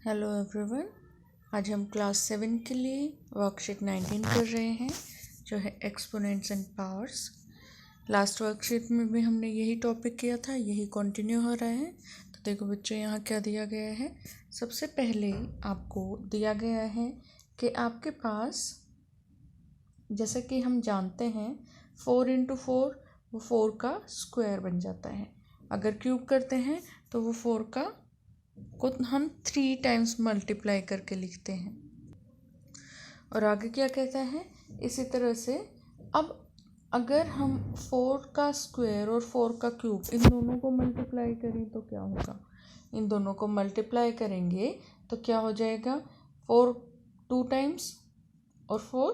Hello everyone. आज हम class 7 के लिए वर्कशीट 19 कर रहे हैं जो है exponents and powers. Last worksheet में भी हमने यही टॉपिक किया था, यही कंटिन्यू हो रहा है। तो देखो बच्चों, यहाँ क्या दिया गया है। सबसे पहले आपको दिया गया है कि आपके पास, जैसे कि हम जानते हैं 4 × 4 वो 4 का स्क्वायर बन जाता है। अगर क्यूब करते हैं तो वो 4 को हम 3 टाइम्स मल्टीप्लाई करके लिखते हैं। और आगे क्या कहता है, इसी तरह से अब अगर हम 4 का स्क्वायर और 4 का क्यूब इन दोनों को मल्टीप्लाई करें तो क्या होगा। इन दोनों को मल्टीप्लाई करेंगे तो क्या हो जाएगा, 4 2 टाइम्स और 4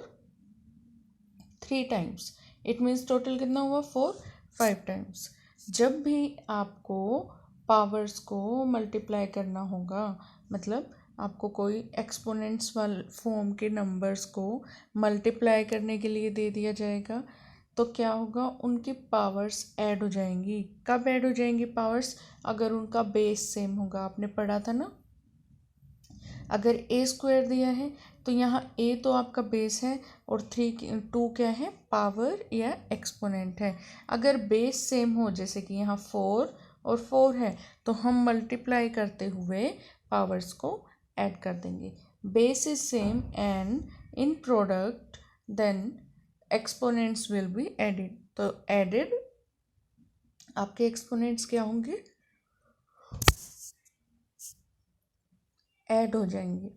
3 टाइम्स। इट मीन्स टोटल कितना हुआ, 4 5 टाइम्स। जब भी आपको पावर्स को मल्टीप्लाई करना होगा, मतलब आपको कोई एक्सपोनेंट्स वाले फॉर्म के नंबर्स को मल्टीप्लाई करने के लिए दे दिया जाएगा, तो क्या होगा, उनकी पावर्स ऐड हो जाएंगी। कब ऐड हो जाएंगी पावर्स, अगर उनका बेस सेम होगा। आपने पढ़ा था ना, अगर ए स्क्वायर दिया है तो यहाँ ए तो आपका बेस है और 2 क्या है, पावर या एक्सपोनेंट है। अगर बेस सेम हो, जैसे कि यहाँ 4 और 4 है, तो हम मल्टीप्लाई करते हुए पावर्स को ऐड कर देंगे। Base is same and in product then exponents will be added. तो एडिड आपके एक्सपोनेंट्स क्या होंगे, ऐड हो जाएंगे।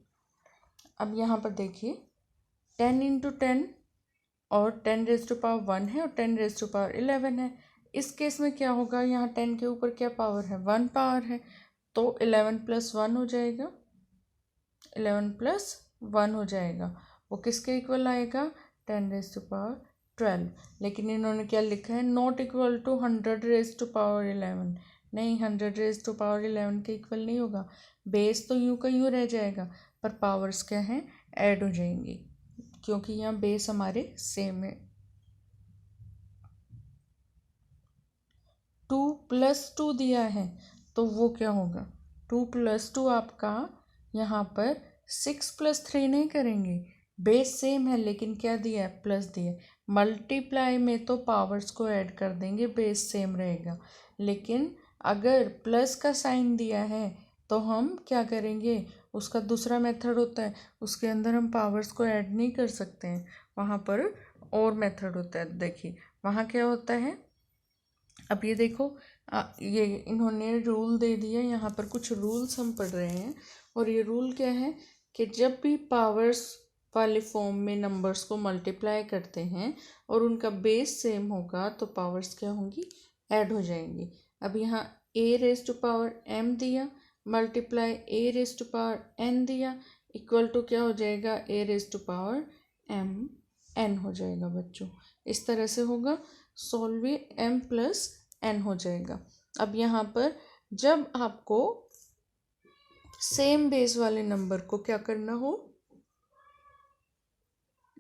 अब यहाँ पर देखिए 10 × 10 और 10⁻1 है और 10⁻11 है। इस केस में क्या होगा, यहाँ 10 के ऊपर क्या पावर है, 1 पावर है, तो 11 + 1 हो जाएगा। 11 + 1 हो जाएगा, वो किसके इक्वल आएगा, 10⁻12। लेकिन इन्होंने क्या लिखा है, नॉट इक्वल टू 100⁻11। नहीं, 100⁻11 के इक्वल नहीं होगा। बेस तो यूं का यूं रह जाएगा, पर पावर्स क्या हैं, ऐड हो जाएंगी, क्योंकि यहाँ बेस हमारे सेम है। 2 + 2 दिया है तो वो क्या होगा, 2 + 2 आपका, यहाँ पर 6 + 3 नहीं करेंगे, बेस सेम है लेकिन क्या दिया है, प्लस दिया है। मल्टीप्लाई में तो पावर्स को ऐड कर देंगे, बेस सेम रहेगा। लेकिन अगर प्लस का साइन दिया है तो हम क्या करेंगे, उसका दूसरा मेथड होता है, उसके अंदर हम पावर्स को ऐड नहीं कर सकते हैं, वहाँ पर और मेथड होता है। देखिए वहाँ क्या होता है, अब ये देखो, ये इन्होंने रूल दे दिया। यहाँ पर कुछ रूल्स हम पढ़ रहे हैं, और ये रूल क्या है कि जब भी पावर्स वाले फॉर्म में नंबर्स को मल्टीप्लाई करते हैं और उनका बेस सेम होगा तो पावर्स क्या होंगी, ऐड हो जाएंगी। अब यहाँ a⁻m दिया, मल्टीप्लाई a⁻n दिया, इक्वल टू क्या हो जाएगा, a⁻m(n) हो जाएगा बच्चों। इस तरह से होगा, सोल्व m + n हो जाएगा। अब यहाँ पर जब आपको सेम बेस वाले नंबर को क्या करना हो,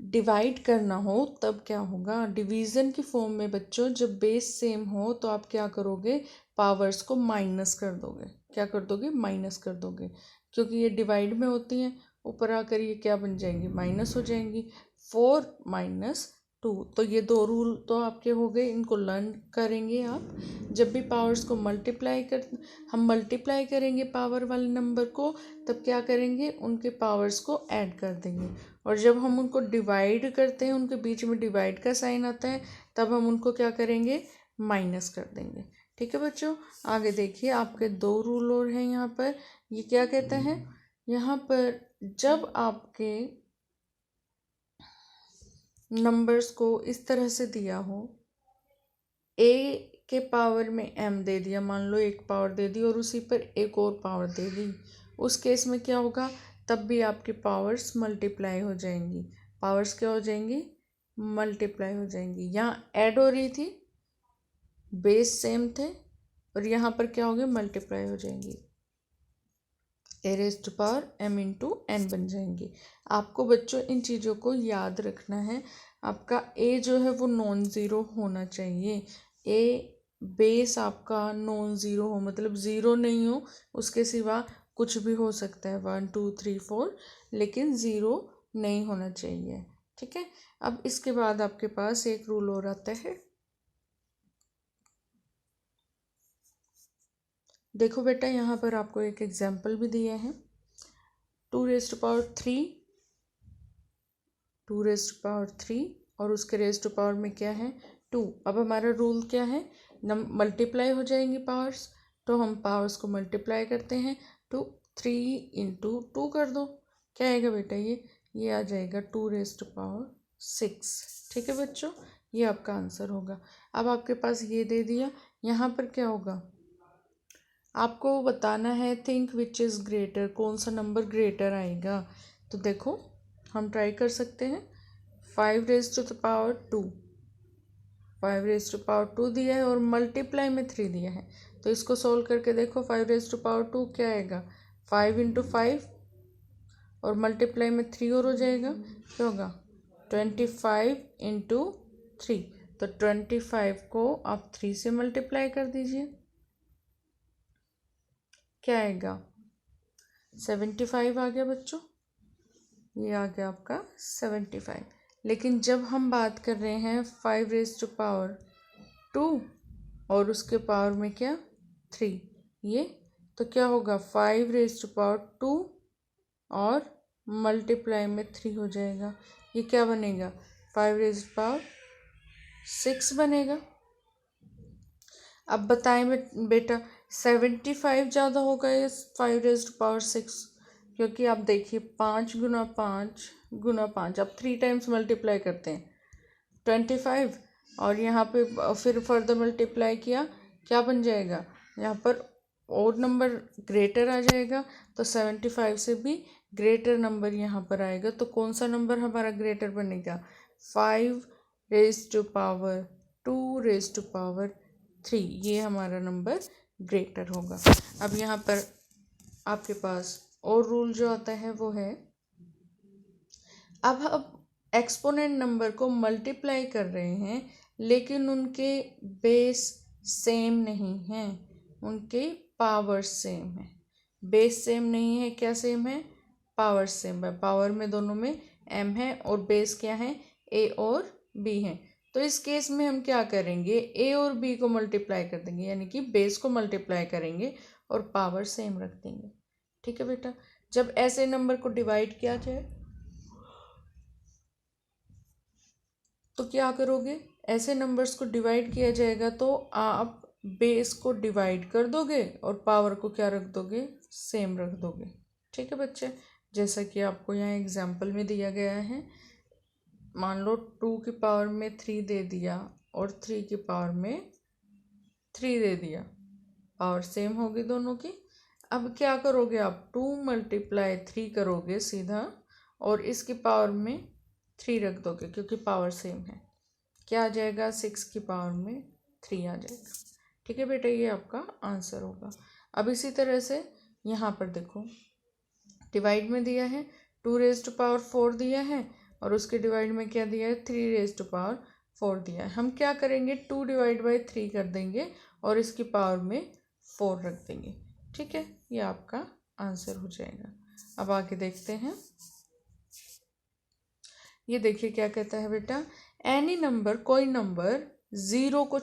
डिवाइड करना हो, तब क्या होगा, डिवीज़न की फॉर्म में बच्चों जब बेस सेम हो तो आप क्या करोगे, पावर्स को माइनस कर दोगे। क्या कर दोगे, माइनस कर दोगे, क्योंकि ये डिवाइड में होती हैं, ऊपर आकर ये क्या बन जाएंगी, माइनस हो जाएंगी। 4 - 2, तो ये 2 रूल तो आपके हो गए, इनको लर्न करेंगे आप। जब भी पावर्स को हम मल्टीप्लाई करेंगे पावर वाले नंबर को, तब क्या करेंगे, उनके पावर्स को ऐड कर देंगे। और जब हम उनको डिवाइड करते हैं, उनके बीच में डिवाइड का साइन आता है, तब हम उनको क्या करेंगे, माइनस कर देंगे। ठीक है बच्चों, आगे देखिए आपके 2 रूल और हैं यहाँ पर। ये क्या कहते हैं, यहाँ पर जब आपके नंबर्स को इस तरह से दिया हो, a के पावर में m दे दिया, मान लो एक पावर दे दी और उसी पर एक और पावर दे दी, उस केस में क्या होगा, तब भी आपकी पावर्स मल्टीप्लाई हो जाएंगी। पावर्स क्या हो जाएंगी, मल्टीप्लाई हो जाएंगी। यहाँ ऐड हो रही थी, बेस सेम थे, और यहाँ पर क्या हो गया, मल्टीप्लाई हो जाएंगी, a⁻m × n बन जाएंगे। आपको बच्चों इन चीज़ों को याद रखना है। आपका a जो है वो नॉन ज़ीरो होना चाहिए। a बेस आपका नॉन ज़ीरो हो, मतलब ज़ीरो नहीं हो, उसके सिवा कुछ भी हो सकता है 1 2 3 4, लेकिन 0 नहीं होना चाहिए। ठीक है, अब इसके बाद आपके पास एक रूल और आता है। देखो बेटा, यहाँ पर आपको एक एग्जाम्पल भी दिया है। 2⁻3, 2⁻3 और उसके रेज़ टू पावर में क्या है 2। अब हमारा रूल क्या है, मल्टीप्लाई हो जाएंगी पावर्स, तो हम पावर्स को मल्टीप्लाई करते हैं। तो 3 इंटू 2 कर दो, क्या आएगा बेटा, ये आ जाएगा 2⁻6। ठीक है बच्चों, ये आपका आंसर होगा। अब आपके पास ये दे दिया, यहाँ पर क्या होगा, आपको बताना है थिंक विच इज़ ग्रेटर, कौन सा नंबर ग्रेटर आएगा। तो देखो हम ट्राई कर सकते हैं। 5⁻2, 5⁻2 दिया है और मल्टीप्लाई में 3 दिया है, तो इसको सोल्व करके देखो। 5⁻2 क्या आएगा, 5 इंटू 5 और मल्टीप्लाई में 3 और हो जाएगा, क्या होगा 25 इंटू 3। तो 25 को आप 3 से मल्टीप्लाई कर दीजिए, क्या आएगा 75 आ गया बच्चों, ये आ गया आपका 75। लेकिन जब हम बात कर रहे हैं 5⁻2 और उसके पावर में क्या 3, ये तो क्या होगा 5⁻2 और मल्टीप्लाई में 3 हो जाएगा, ये क्या बनेगा 5⁻6 बनेगा। अब बताएं बेटा 75 ज़्यादा होगा या 5⁻6, क्योंकि आप देखिए 5 गुना 5 गुना 5, आप 3 टाइम्स मल्टीप्लाई करते हैं 25, और यहाँ पे फिर फर्दर मल्टीप्लाई किया, क्या बन जाएगा, यहाँ पर और नंबर ग्रेटर आ जाएगा, तो 75 से भी ग्रेटर नंबर यहाँ पर आएगा। तो कौन सा नंबर हमारा ग्रेटर बनेगा, 5⁻2⁻3, ये हमारा नंबर ग्रेटर होगा। अब यहाँ पर आपके पास और रूल जो आता है वो है, अब एक्सपोनेंट नंबर को मल्टीप्लाई कर रहे हैं, लेकिन उनके बेस सेम नहीं हैं, उनके पावर सेम है। बेस सेम नहीं है, क्या सेम है, पावर सेम है। पावर में दोनों में m है और बेस क्या है, a और b है। तो इस केस में हम क्या करेंगे, a और b को मल्टीप्लाई कर देंगे, यानी कि बेस को मल्टीप्लाई करेंगे और पावर सेम रख देंगे। ठीक है बेटा, जब ऐसे नंबर को डिवाइड किया जाए तो क्या करोगे, ऐसे नंबर्स को डिवाइड किया जाएगा तो आप बेस को डिवाइड कर दोगे और पावर को क्या रख दोगे, सेम रख दोगे। ठीक है बच्चे, जैसा कि आपको यहाँ एग्जाम्पल में दिया गया है, मान लो 2 की पावर में 3 दे दिया और 3 की पावर में 3 दे दिया, पावर सेम होगी दोनों की। अब क्या करोगे आप, 2 × 3 करोगे सीधा, और इसकी पावर में 3 रख दोगे क्योंकि पावर सेम है, क्या आ जाएगा 6 की पावर में 3 आ जाएगा। ठीक है बेटा, ये आपका आंसर होगा। अब इसी तरह से यहाँ पर देखो, डिवाइड में दिया है 2⁻4 दिया है और उसके डिवाइड में क्या दिया है, 3⁻4 दिया है। हम क्या करेंगे, 2/3 कर देंगे और इसकी पावर में 4 रख देंगे। ठीक है, ये आपका आंसर हो जाएगा। अब आगे देखते हैं, ये देखिए क्या कहता है बेटा, एनी नंबर, कोई नंबर ज़ीरो को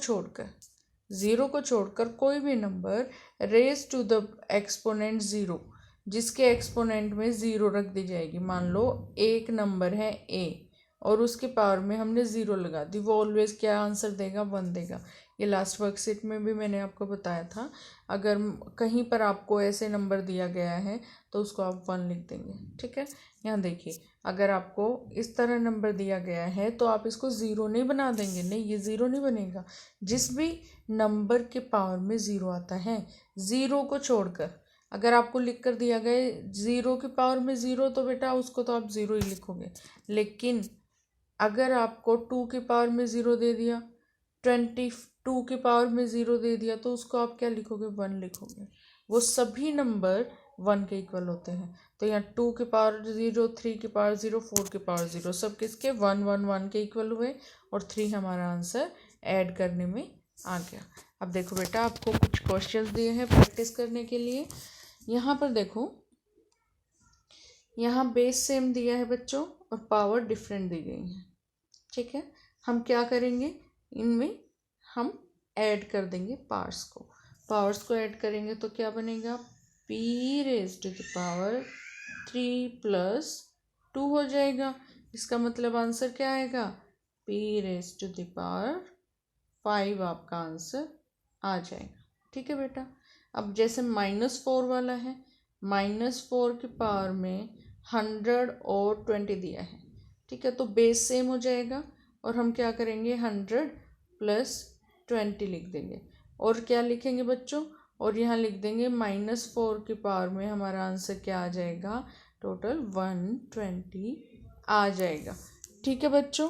छोड़कर कोई भी number raise to the exponent zero, जिसके एक्सपोनेंट में 0 रख दी जाएगी। मान लो एक नंबर है a और उसके पावर में हमने 0 लगा दी, वो ऑलवेज क्या आंसर देगा, 1 देगा। ये लास्ट वर्कशीट में भी मैंने आपको बताया था, अगर कहीं पर आपको ऐसे नंबर दिया गया है तो उसको आप 1 लिख देंगे। ठीक है, यहाँ देखिए, अगर आपको इस तरह नंबर दिया गया है तो आप इसको 0 नहीं बना देंगे, नहीं ये 0 नहीं बनेगा। जिस भी नंबर के पावर में 0 आता है, 0 को छोड़कर, अगर आपको लिख कर दिया गया 0 की पावर में 0, तो बेटा उसको तो आप 0 ही लिखोगे। लेकिन अगर आपको 2 की पावर में 0 दे दिया, 22 की पावर में 0 दे दिया, तो उसको आप क्या लिखोगे, 1 लिखोगे। वो सभी नंबर 1 के इक्वल होते हैं। तो यहाँ 2 की पावर 0, 3 की पावर 0, 4 की पावर 0, सब किसके 1 1 1 के इक्वल हुए और 3 हमारा आंसर ऐड करने में आ गया। अब देखो बेटा, आपको कुछ क्वेश्चंस दिए हैं प्रैक्टिस करने के लिए। यहाँ पर देखो, यहाँ बेस सेम दिया है बच्चों और पावर डिफरेंट दी गई है। ठीक है, हम क्या करेंगे, इनमें हम ऐड कर देंगे पावर्स को ऐड करेंगे तो क्या बनेगा, p raise to the power 3 + 2 हो जाएगा। इसका मतलब आंसर क्या आएगा, p raise to the power 5 आपका आंसर आ जाएगा। ठीक है बेटा, अब जैसे -4 वाला है, -4 की पावर में 100 और 20 दिया है। ठीक है, तो बेस सेम हो जाएगा और हम क्या करेंगे, 100 + 20 लिख देंगे। और क्या लिखेंगे बच्चों, और यहाँ लिख देंगे -4 की पावर में हमारा आंसर क्या आ जाएगा, टोटल 120 आ जाएगा। ठीक है बच्चों,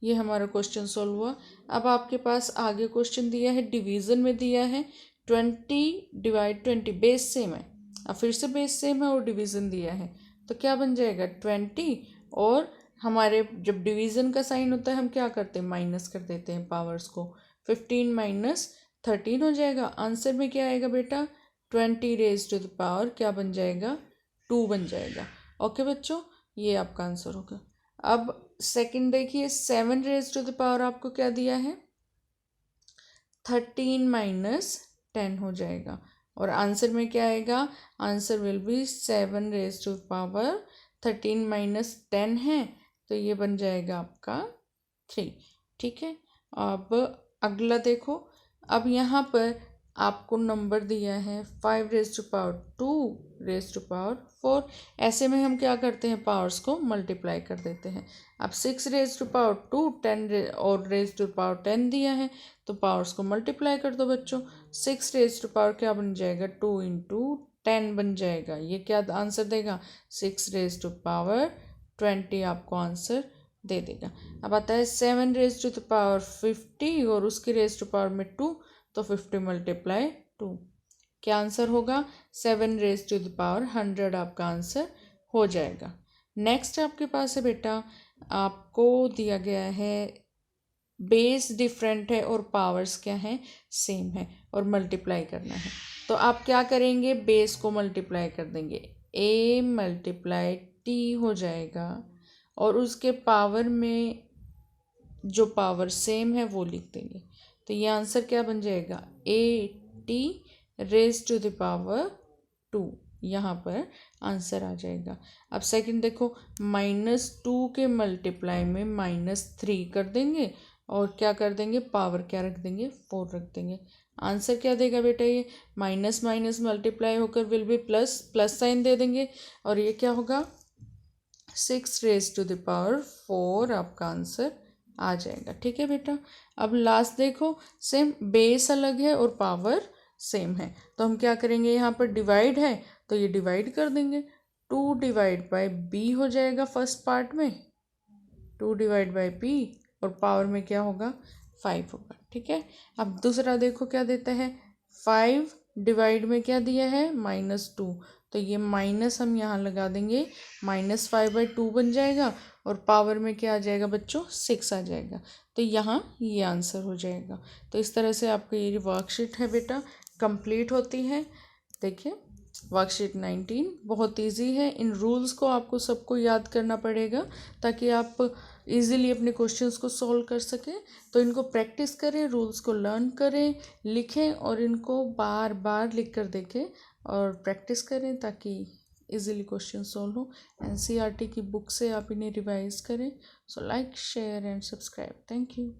ये हमारा क्वेश्चन सॉल्व हुआ। अब आपके पास आगे क्वेश्चन दिया है, डिवीज़न में दिया है 20 / 20, बेस सेम है। अब फिर से बेस सेम है और डिवीज़न दिया है, तो क्या बन जाएगा 20, और हमारे जब डिवीज़न का साइन होता है हम क्या करते हैं, माइनस कर देते हैं पावर्स को। 15 - 13 हो जाएगा। आंसर में क्या आएगा बेटा, 20 रेज टू द पावर क्या बन जाएगा, 2 बन जाएगा। ओके बच्चों, ये आपका आंसर होगा। अब सेकंड देखिए, 7 रेज टू द पावर आपको क्या दिया है, 13 - 10 हो जाएगा। और आंसर में क्या आएगा, answer will be 7 raise to the power 13 - 10 है, तो ये बन जाएगा आपका 3। ठीक है, अब अगला देखो, अब यहाँ पर आपको नंबर दिया है 5 raise to power 2 raise to power 4। ऐसे में हम क्या करते हैं, पावर्स को मल्टीप्लाई कर देते हैं। अब 6 रेज टू पावर 2 10 और रेज टू पावर 10 दिया है, तो पावर्स को मल्टीप्लाई कर दो बच्चों। 6 रेज टू पावर क्या बन जाएगा, 2 × 10 बन जाएगा। ये क्या आंसर देगा, 6 रेज टू पावर 20 आपको आंसर दे देगा। अब आता है 7 रेज टू द पावर 50 और उसकी रेज टू पावर में 2, तो 50 × 2 क्या आंसर होगा, 7 रेज टू द पावर 100 आपका आंसर हो जाएगा। नेक्स्ट आपके पास है बेटा, आपको दिया गया है बेस डिफरेंट है और पावर्स क्या है, सेम है, और मल्टीप्लाई करना है। तो आप क्या करेंगे, बेस को मल्टीप्लाई कर देंगे, a × t हो जाएगा, और उसके पावर में जो पावर सेम है वो लिख देंगे। तो ये आंसर क्या बन जाएगा, a/t raise to the power 2, यहाँ पर आंसर आ जाएगा। अब सेकंड देखो, -2 के मल्टीप्लाई में -3 कर देंगे, और क्या कर देंगे, पावर क्या रख देंगे, 4 रख देंगे। आंसर क्या देगा बेटा, ये माइनस माइनस मल्टीप्लाई होकर विल बी प्लस साइन दे देंगे, और ये क्या होगा, 6 रेज टू द पावर 4 आपका आंसर आ जाएगा। ठीक है बेटा, अब लास्ट देखो, सेम बेस अलग है और पावर सेम है, तो हम क्या करेंगे, यहाँ पर डिवाइड है तो ये डिवाइड कर देंगे। 2 / b हो जाएगा फर्स्ट पार्ट में, 2 / b, और पावर में क्या होगा, 5 होगा। ठीक है, अब दूसरा देखो क्या देता है, 5 डिवाइड में क्या दिया है, -2, तो ये माइनस हम यहाँ लगा देंगे, -5/2 बन जाएगा, और पावर में क्या आ जाएगा बच्चों, 6 आ जाएगा। तो यहाँ ये आंसर हो जाएगा। तो इस तरह से आपकी ये वर्कशीट है बेटा कंप्लीट होती है। देखिए, वर्कशीट 19 बहुत इजी है। इन रूल्स को आपको सबको याद करना पड़ेगा ताकि आप इजीली अपने क्वेश्चंस को सॉल्व कर सकें। तो इनको प्रैक्टिस करें, रूल्स को लर्न करें, लिखें, और इनको बार बार लिख कर देखें और प्रैक्टिस करें ताकि इजीली क्वेश्चन सॉल्व हो। एनसीईआरटी की बुक से आप इन्हें रिवाइज करें। So like, share and subscribe. Thank you.